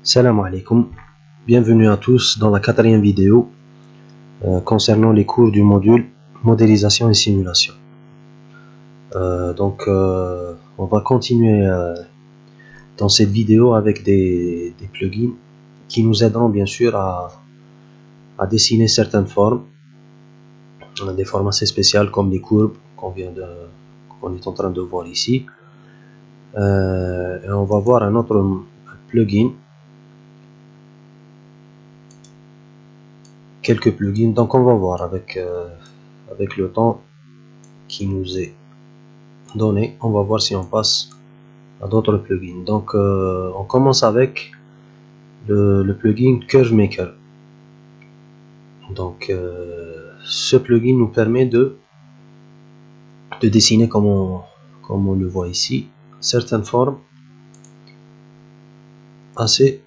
Salam alaikum, bienvenue à tous dans la quatrième vidéo concernant les cours du module modélisation et simulation. On va continuer dans cette vidéo avec des plugins qui nous aideront bien sûr à dessiner certaines formes, des formes assez spéciales comme les courbes qu'on est en train de voir ici. Et on va voir un autre plugin, quelques plugins, donc on va voir avec le temps qui nous est donné, on va voir si on passe à d'autres plugins. Donc on commence avec le plugin Curve Maker. Donc ce plugin nous permet de dessiner comme on le voit ici, certaines formes assez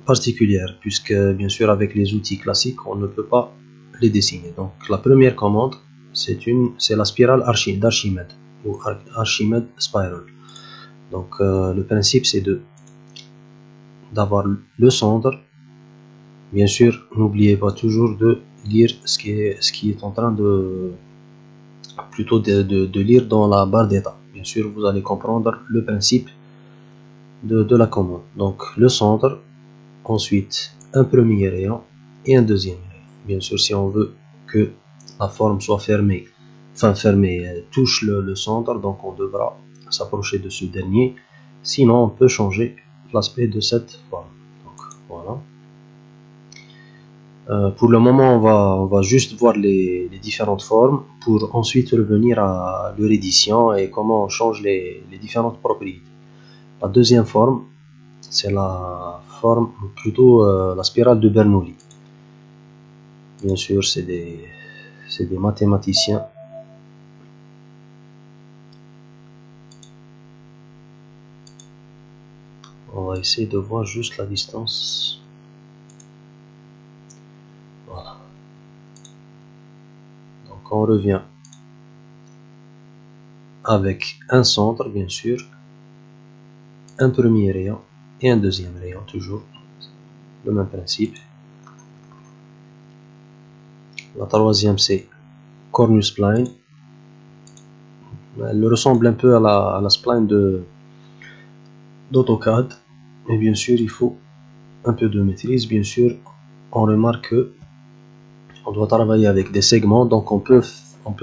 particulières, puisque bien sûr avec les outils classiques on ne peut pas les dessiner. Donc la première commande c'est la spirale d'Archimède ou Archimède Spiral. Donc le principe c'est d'avoir le centre. Bien sûr, n'oubliez pas toujours de lire ce qui est en train de lire dans la barre d'état. Bien sûr, vous allez comprendre le principe de la commande. Donc le centre, ensuite un premier rayon et un deuxième rayon. Bien sûr, si on veut que la forme soit fermée, touche le centre, donc on devra s'approcher de ce dernier. Sinon, on peut changer l'aspect de cette forme. Donc voilà. Pour le moment, on va juste voir les différentes formes pour ensuite revenir à leur édition et comment on change les différentes propriétés. La deuxième forme, c'est la forme, plutôt la spirale de Bernoulli. Bien sûr, c'est des mathématiciens. On va essayer de voir juste la distance. Voilà. Donc on revient avec un centre, bien sûr, un premier rayon et un deuxième rayon, toujours le même principe. La troisième c'est Cornu Spline. Elle ressemble un peu à la spline d'AutoCAD, mais bien sûr il faut un peu de maîtrise. Bien sûr, on remarque que on doit travailler avec des segments, donc on peut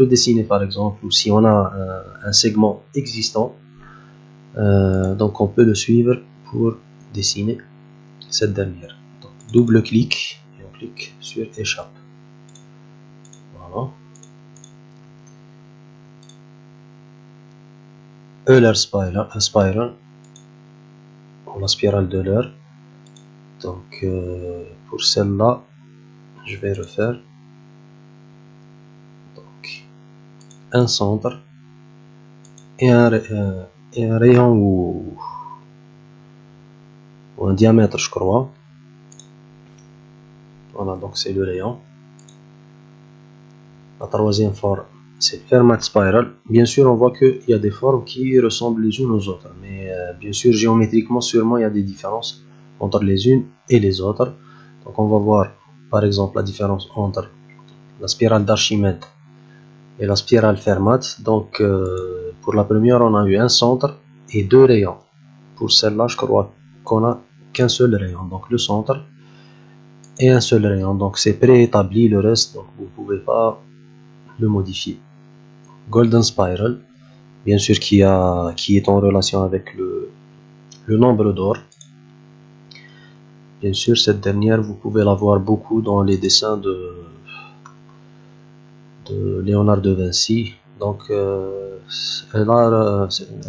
dessiner par exemple, ou si on a un segment existant, donc on peut le suivre pour dessiner cette dernière. Donc, double clic et on clique sur échappe. Voilà. Euler Spiral, ou la spirale d'Euler. Donc pour celle-là, je vais refaire donc un centre et un rayon ou un diamètre, je crois. Voilà, donc c'est le rayon. La troisième forme, c'est Fermat Spiral. Bien sûr, on voit qu'il y a des formes qui ressemblent les unes aux autres, mais bien sûr, géométriquement, sûrement, il y a des différences entre les unes et les autres. Donc, on va voir, par exemple, la différence entre la spirale d'Archimède et la spirale Fermat. Donc, pour la première, on a eu un centre et deux rayons. Pour celle-là, je crois qu'on a qu'un seul rayon, donc le centre et un seul rayon. Donc, c'est préétabli, le reste, donc vous ne pouvez pas le modifier. Golden Spiral, bien sûr, qui est en relation avec le nombre d'or. Bien sûr, cette dernière, vous pouvez la voir beaucoup dans les dessins de Léonard de Vinci. Donc, elle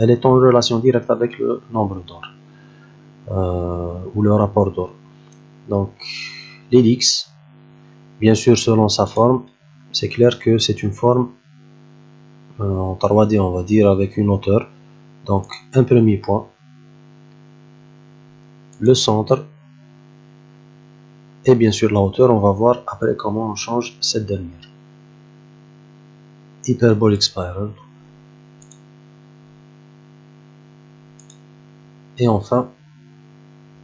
est en relation directe avec le nombre d'or, ou le rapport d'or. Donc, l'ellipse, bien sûr, selon sa forme, c'est clair que c'est une forme en 3D, on va dire, avec une hauteur. Donc, un premier point, le centre, et bien sûr la hauteur. On va voir après comment on change cette dernière. Hyperbolic Spiral. Et enfin,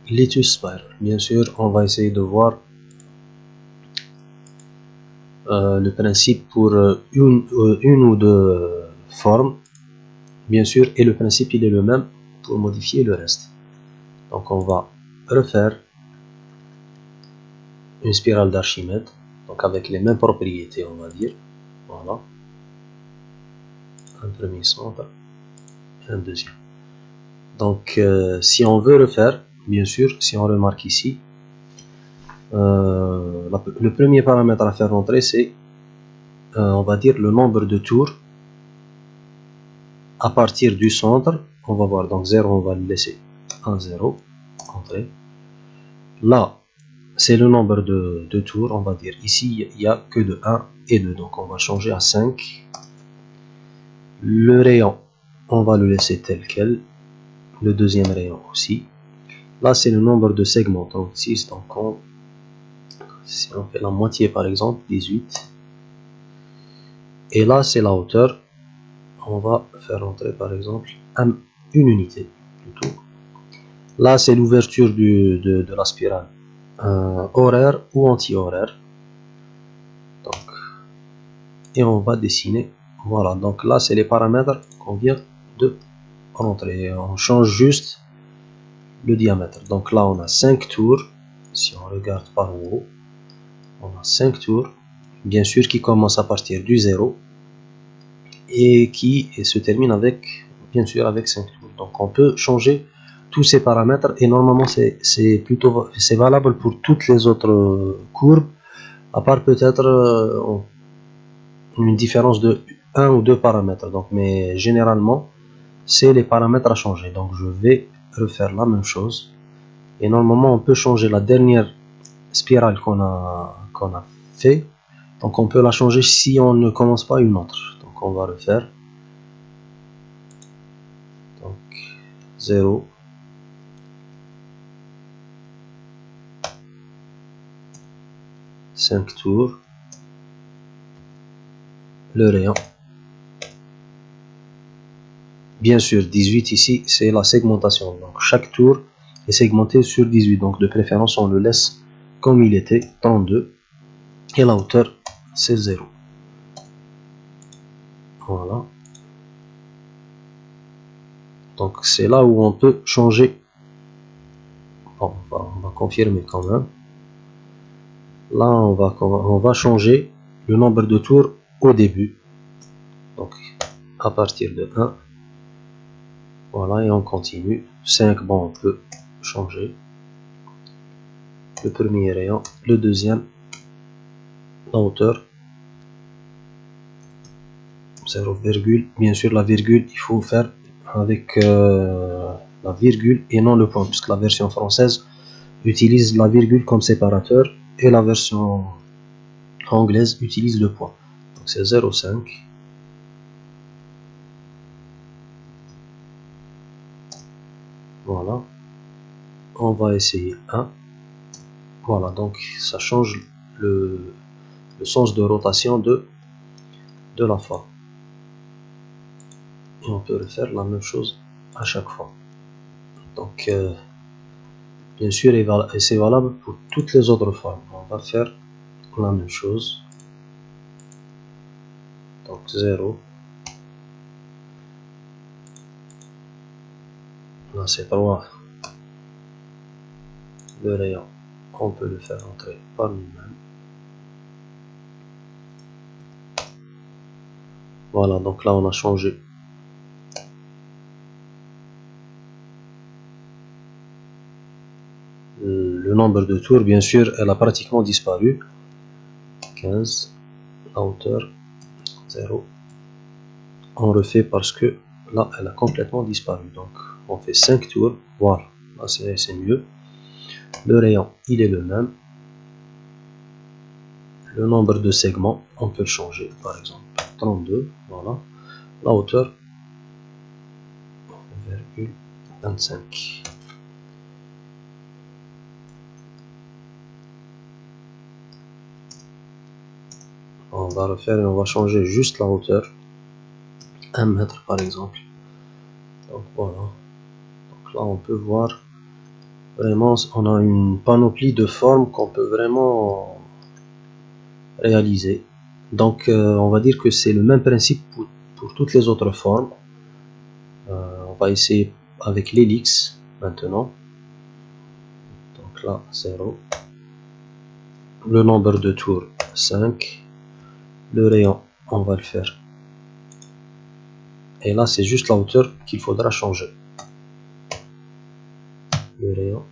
Lettuce Spiral. Bien sûr, on va essayer de voir le principe pour une ou deux formes, bien sûr, et le principe il est le même pour modifier le reste. Donc on va refaire une spirale d'Archimède, donc avec les mêmes propriétés, on va dire. Voilà, un premier centre, un deuxième. Donc si on veut refaire, bien sûr, si on remarque ici, le premier paramètre à faire rentrer, c'est on va dire le nombre de tours à partir du centre. On va voir, donc 0, on va le laisser à 0, entrer. Là, c'est le nombre de tours, on va dire. Ici, il n'y a que de 1 et 2, donc on va changer à 5. Le rayon, on va le laisser tel quel. Le deuxième rayon aussi. Là, c'est le nombre de segments, 36, donc si on fait la moitié par exemple, 18. Et là, c'est la hauteur. On va faire entrer par exemple une unité plutôt. Là, c'est l'ouverture de la spirale horaire ou anti-horaire. Donc, et on va dessiner. Voilà, donc là, c'est les paramètres qu'on vient de rentrer. On change juste le diamètre. Donc là, on a 5 tours. Si on regarde par en haut, on a 5 tours. Bien sûr, qui commence à partir du 0 et qui se termine avec, bien sûr, avec 5 tours. Donc on peut changer tous ces paramètres et normalement c'est valable pour toutes les autres courbes, à part peut-être une différence de 1 ou 2 paramètres. Donc, mais généralement c'est les paramètres à changer. Donc je vais refaire la même chose et normalement on peut changer la dernière spirale qu'on a fait. Donc on peut la changer si on ne commence pas une autre. Donc on va refaire. Donc 0, 5 tours, le rayon. Bien sûr, 18 ici, c'est la segmentation. Donc chaque tour est segmenté sur 18. Donc de préférence, on le laisse comme il était, 32. Et la hauteur, c'est 0. Voilà. Donc c'est là où on peut changer. Bon, on va confirmer quand même. Là, on va changer le nombre de tours au début. Donc à partir de 1. Voilà, et on continue. 5, bon, on peut changer. Le premier rayon, le deuxième, la hauteur, 0, bien sûr la virgule, il faut faire avec la virgule et non le point, puisque la version française utilise la virgule comme séparateur et la version anglaise utilise le point. Donc c'est 0,5. Voilà. On va essayer 1. Voilà, donc ça change le sens de rotation de la forme. Et on peut refaire la même chose à chaque fois. Donc bien sûr, et c'est valable pour toutes les autres formes. On va faire la même chose. Donc 0. Là c'est 3. Le rayon, on peut le faire entrer par lui-même. Voilà, donc là on a changé le nombre de tours. Bien sûr, elle a pratiquement disparu. 15. La hauteur, 0. On refait parce que là elle a complètement disparu. Donc on fait 5 tours. Voilà, là c'est mieux. Le rayon, il est le même. Le nombre de segments, on peut le changer, par exemple 32. Voilà. La hauteur, 1,25. On va refaire et on va changer juste la hauteur. 1 mètre par exemple. Donc voilà. Donc là on peut voir Vraiment, on a une panoplie de formes qu'on peut vraiment réaliser. Donc, on va dire que c'est le même principe pour toutes les autres formes. On va essayer avec l'ellipse maintenant. Donc là, 0. Le nombre de tours, 5. Le rayon, on va le faire. Et là, c'est juste la hauteur qu'il faudra changer. Le rayon.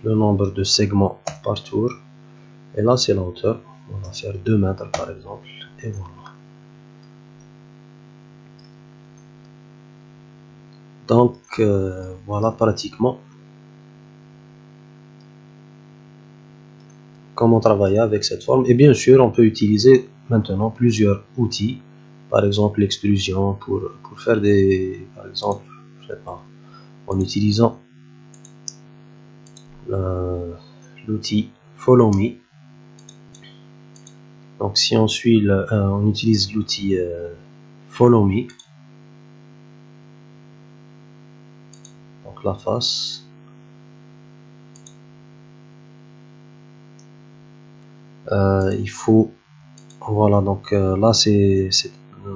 Le nombre de segments par tour. Et là, c'est la hauteur. On va faire 2 mètres par exemple. Et voilà. Donc, voilà pratiquement comment travailler avec cette forme. Et bien sûr, on peut utiliser maintenant plusieurs outils. Par exemple, l'extrusion pour faire des... Par exemple, je sais pas, en utilisant l'outil Follow Me. Donc, si on suit, on utilise l'outil Follow Me. Donc, la face. Il faut, voilà, donc là c'est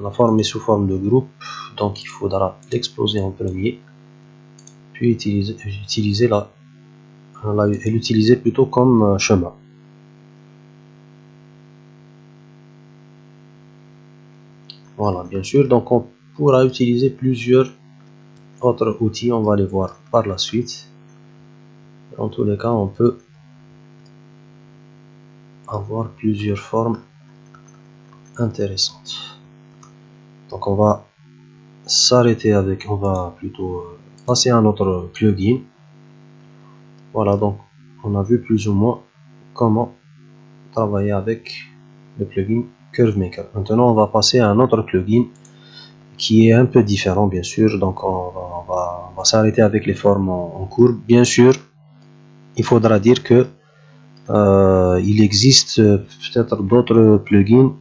la forme est sous forme de groupe, donc il faudra l'exploser en premier, puis utiliser l'utiliser plutôt comme chemin. Voilà, bien sûr, donc on pourra utiliser plusieurs autres outils, on va les voir par la suite. En tous les cas, on peut avoir plusieurs formes intéressantes. Donc on va s'arrêter avec, on va plutôt passer à un autre plugin. Voilà, donc on a vu plus ou moins comment travailler avec le plugin Curve Maker. Maintenant on va passer à un autre plugin qui est un peu différent bien sûr. Donc on va s'arrêter avec les formes en courbe. Bien sûr, il faudra dire que il existe peut-être d'autres plugins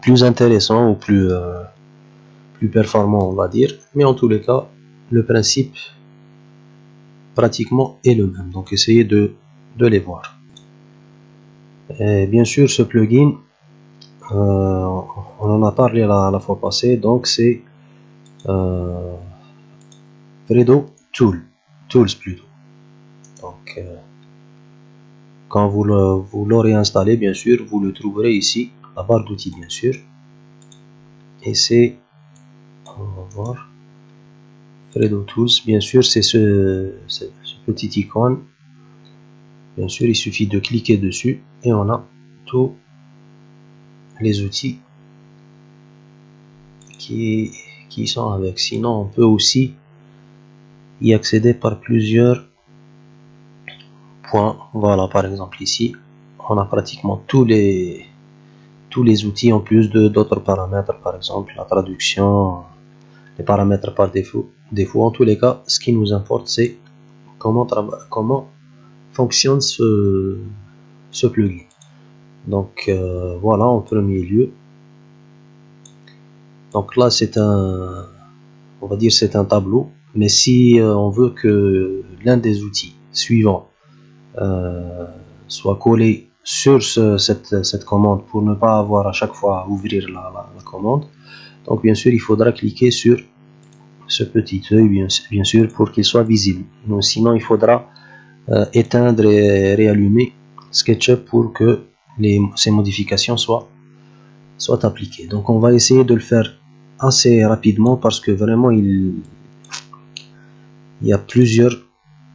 plus intéressants ou plus performants, on va dire, mais en tous les cas le principe pratiquement est le même, donc essayez de les voir. Et bien sûr, ce plugin, on en a parlé la fois passée, donc c'est Fredo Tools plutôt. Donc quand vous l'aurez installé, bien sûr, vous le trouverez ici, la barre d'outils bien sûr, et c'est, on va voir, Fredo Tools, bien sûr c'est ce petit icône. Bien sûr, il suffit de cliquer dessus et on a tous les outils qui sont avec. Sinon, on peut aussi y accéder par plusieurs points. Voilà, par exemple ici, on a pratiquement tous les outils en plus d'autres paramètres, par exemple la traduction, les paramètres par défaut. En tous les cas, ce qui nous importe, c'est comment fonctionne ce plugin. Donc voilà, en premier lieu. Donc là, on va dire c'est un tableau, mais si on veut que l'un des outils suivants soit collé sur cette commande pour ne pas avoir à chaque fois à ouvrir la commande, donc bien sûr il faudra cliquer sur ce petit œil bien sûr pour qu'il soit visible. Donc, sinon il faudra éteindre et réallumer SketchUp pour que ces modifications soient appliquées. Donc on va essayer de le faire assez rapidement parce que vraiment il y a plusieurs,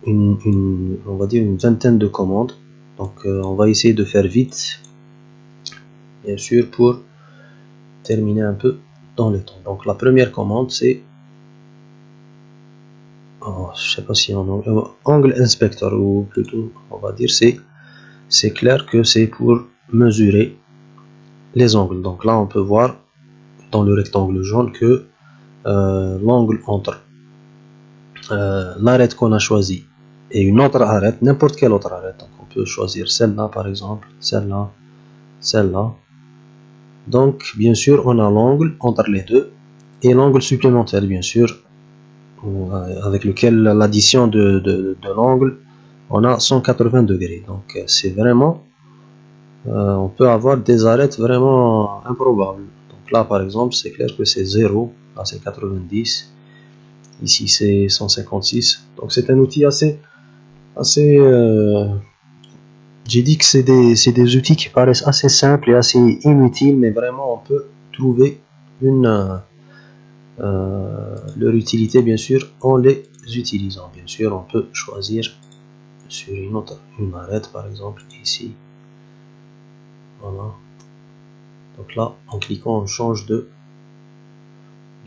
on va dire une vingtaine de commandes. Donc on va essayer de faire vite, bien sûr, pour terminer un peu dans le temps. Donc la première commande c'est, je sais pas si on a angle inspector, ou plutôt on va dire c'est clair que c'est pour mesurer les angles. Donc là on peut voir dans le rectangle jaune que l'angle entre l'arête qu'on a choisi et une autre arête, n'importe quelle autre arête, donc on peut choisir celle-là par exemple, celle-là, celle-là. Donc bien sûr on a l'angle entre les deux et l'angle supplémentaire bien sûr avec lequel l'addition de l'angle, on a 180 degrés. Donc c'est vraiment, on peut avoir des arêtes vraiment improbables. Donc là par exemple c'est clair que c'est 0, là c'est 90, ici c'est 156. Donc c'est un outil assez j'ai dit que c'est des outils qui paraissent assez simples et assez inutiles, mais vraiment on peut trouver leur utilité bien sûr en les utilisant. Bien sûr on peut choisir sur une arête par exemple ici, voilà. Donc là en cliquant on change de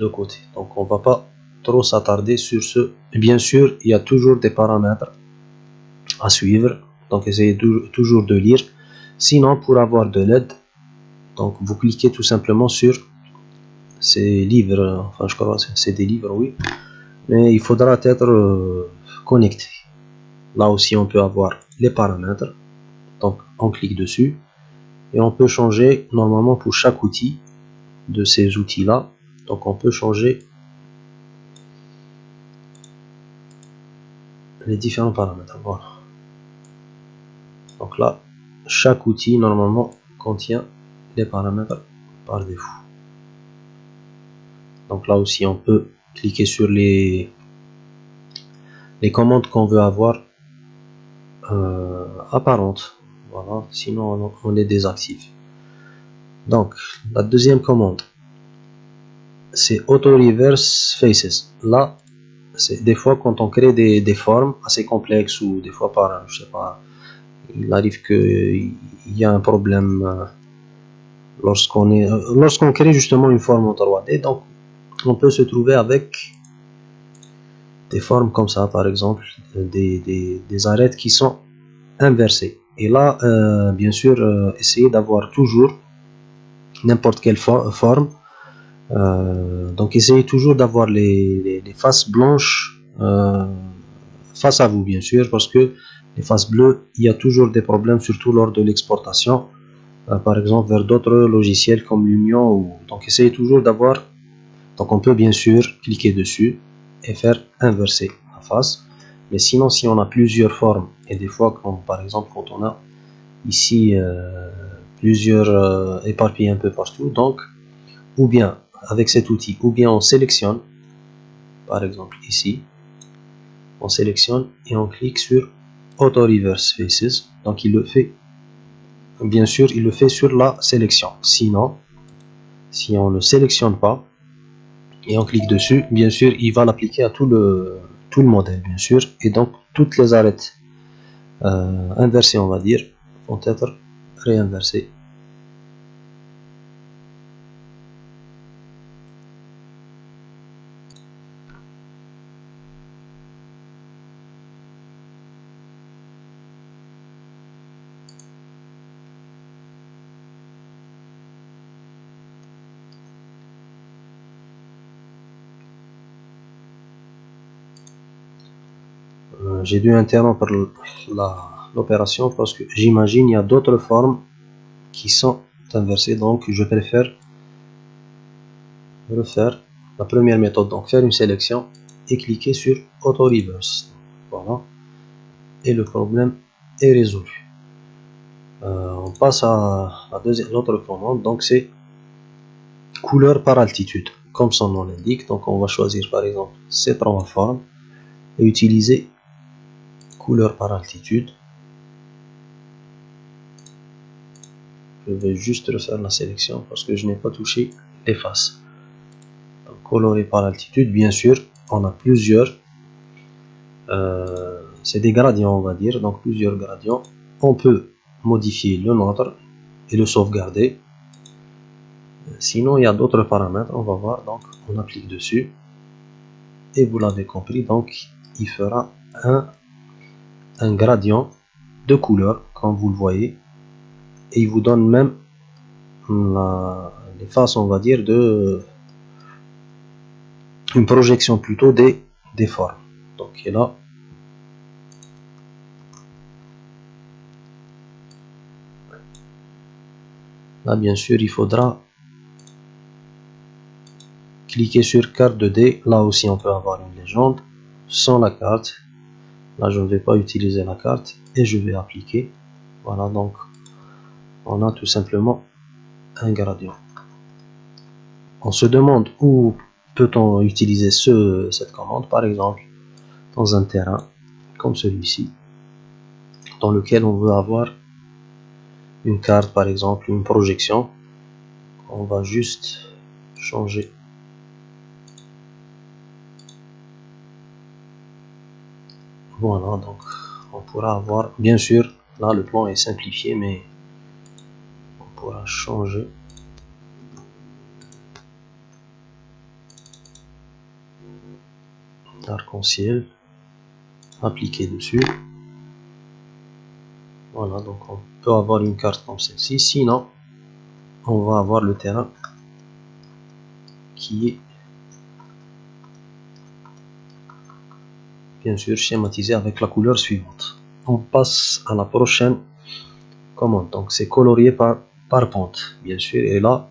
côté. Donc on va pas trop s'attarder sur ce. Bien sûr il y a toujours des paramètres à suivre, donc essayez toujours de lire. Sinon pour avoir de l'aide, donc vous cliquez tout simplement sur ces livres, enfin je crois c'est des livres, oui, mais il faudra être connecté. Là aussi on peut avoir les paramètres, donc on clique dessus et on peut changer normalement pour chaque outil de ces outils là. Donc on peut changer les différents paramètres, voilà. Donc là chaque outil normalement contient les paramètres par défaut. Donc là aussi on peut cliquer sur les commandes qu'on veut avoir apparentes, voilà, sinon on les désactive. Donc la deuxième commande c'est auto reverse faces. Là c'est des fois quand on crée des formes assez complexes, ou des fois par, je sais pas, il arrive qu'il y a un problème lorsqu'on crée justement une forme en 3D. Donc on peut se trouver avec des formes comme ça, par exemple des arêtes qui sont inversées. Et là bien sûr essayez d'avoir toujours n'importe quelle forme, donc essayez toujours d'avoir les faces blanches face à vous, bien sûr, parce que les faces bleues, il y a toujours des problèmes, surtout lors de l'exportation, par exemple vers d'autres logiciels comme Lumion. Donc essayez toujours d'avoir, donc on peut bien sûr cliquer dessus et faire inverser la face. Mais sinon si on a plusieurs formes, et des fois comme par exemple quand on a ici plusieurs éparpillés un peu partout, donc ou bien avec cet outil, ou bien on sélectionne par exemple ici, on sélectionne et on clique sur Auto Reverse Faces. Donc il le fait, bien sûr il le fait sur la sélection. Sinon si on ne sélectionne pas et on clique dessus, bien sûr il va l'appliquer à tout le modèle, bien sûr, et donc toutes les arêtes inversées, on va dire, vont être réinversées. J'ai dû interrompre l'opération parce que j'imagine il y a d'autres formes qui sont inversées, donc je préfère refaire la première méthode, donc faire une sélection et cliquer sur Auto Reverse. Voilà, et le problème est résolu. On passe à l'autre commande, donc c'est couleur par altitude, comme son nom l'indique. Donc on va choisir par exemple ces trois formes et utiliser couleur par altitude. Je vais juste refaire la sélection parce que je n'ai pas touché les faces. Donc, coloré par altitude, bien sûr, on a plusieurs. C'est des gradients, on va dire, donc plusieurs gradients. On peut modifier le nôtre et le sauvegarder. Sinon, il y a d'autres paramètres, on va voir. Donc, on applique dessus. Et vous l'avez compris, donc il fera un gradient de couleur, comme vous le voyez. Et il vous donne même les faces, on va dire, une projection plutôt des formes. Donc et là, bien sûr il faudra cliquez sur carte 2D. Là aussi on peut avoir une légende sans la carte. Là je ne vais pas utiliser la carte et je vais appliquer. Voilà, donc on a tout simplement un gradient. On se demande où peut-on utiliser cette commande, par exemple dans un terrain comme celui-ci, dans lequel on veut avoir une carte, par exemple une projection. On va juste changer. Voilà, donc on pourra avoir, bien sûr, là le plan est simplifié, mais on pourra changer. Arc-en-ciel, appliquer dessus. Voilà, donc on peut avoir une carte comme celle-ci. Sinon, on va avoir le terrain qui est bien sûr schématisé avec la couleur suivante. On passe à la prochaine commande. Donc c'est colorier par pente, bien sûr. Et là,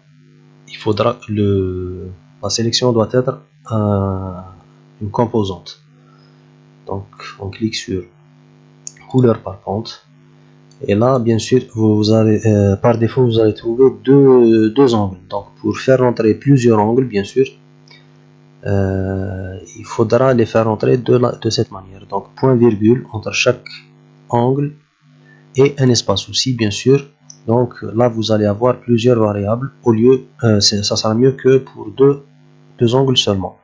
il faudra la sélection doit être une composante. Donc on clique sur couleur par pente. Et là, bien sûr, vous allez, par défaut, vous allez trouver deux angles. Donc, pour faire rentrer plusieurs angles, bien sûr, il faudra les faire rentrer de cette manière. Donc, point virgule entre chaque angle et un espace aussi, bien sûr. Donc, là, vous allez avoir plusieurs variables. Au lieu, ça sera mieux que pour deux angles seulement.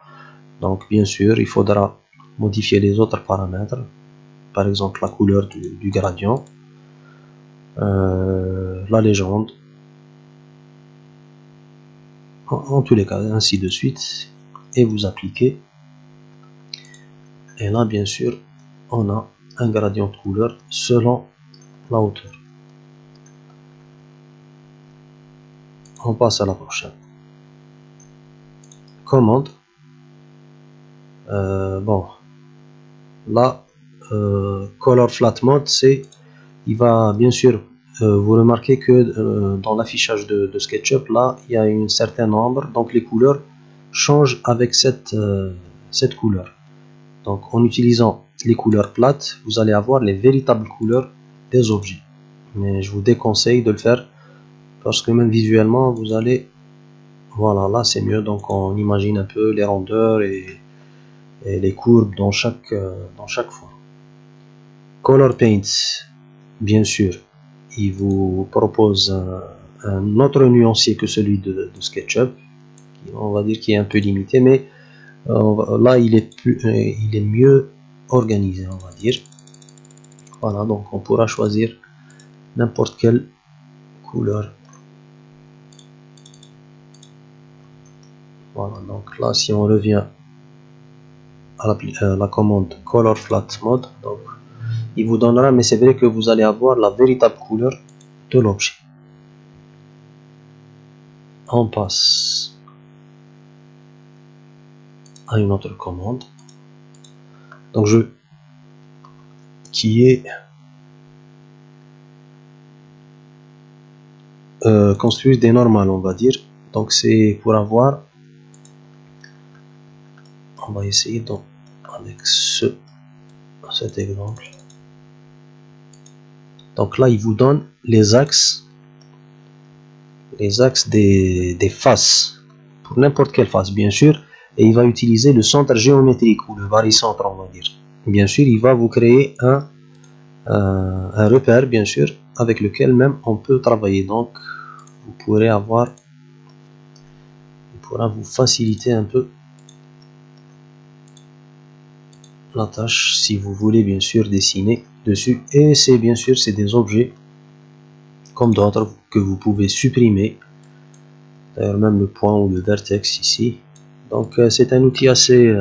Donc, bien sûr, il faudra modifier les autres paramètres. Par exemple, la couleur du gradient. La légende, en tous les cas, ainsi de suite, et vous appliquez, et là bien sûr on a un gradient de couleur selon la hauteur. On passe à la prochaine commande. Bon, là color flat mode, il va bien sûr vous remarquez que dans l'affichage de SketchUp, là il y a une certaine nombre, donc les couleurs changent avec cette couleur. Donc en utilisant les couleurs plates, vous allez avoir les véritables couleurs des objets. Mais je vous déconseille de le faire parce que même visuellement, vous allez... Voilà, là c'est mieux. Donc on imagine un peu les rondeurs et les courbes dans chaque fois. Color Paint, bien sûr, il vous propose un autre nuancier que celui de SketchUp. On va dire qu'il est un peu limité, mais là il est mieux organisé, on va dire. Voilà, donc on pourra choisir n'importe quelle couleur. Voilà, donc là si on revient à la commande Color Flat Mode, donc il vous donnera, mais c'est vrai que vous allez avoir la véritable couleur de l'objet. On passe à une autre commande, donc qui est construire des normales, on va dire. Donc c'est pour avoir, on va essayer donc avec cet exemple. Donc là il vous donne les axes des faces, pour n'importe quelle face bien sûr, et il va utiliser le centre géométrique ou le barycentre, on va dire. Bien sûr il va vous créer un repère bien sûr avec lequel même on peut travailler. Donc vous pourrez avoir, il pourra vous faciliter un peu la tâche si vous voulez bien sûr dessiner dessus. Et c'est bien sûr c'est des objets comme d'autres que vous pouvez supprimer, d'ailleurs même le point ou le vertex ici. Donc c'est un outil assez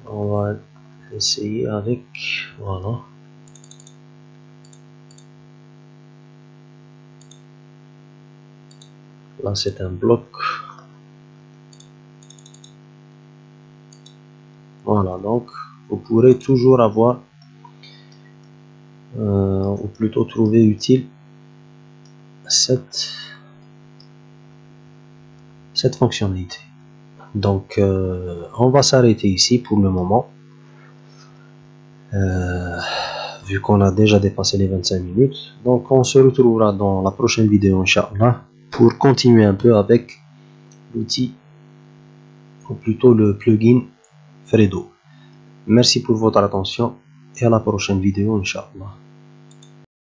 on va essayer avec, voilà, là c'est un bloc. Voilà, donc vous pourrez toujours avoir ou plutôt trouver utile cette cette fonctionnalité. Donc on va s'arrêter ici pour le moment, vu qu'on a déjà dépassé les 25 minutes. Donc on se retrouvera dans la prochaine vidéo, Inch'Allah, pour continuer un peu avec l'outil, ou plutôt le plugin Fredo. Merci pour votre attention et à la prochaine vidéo, Inch'Allah.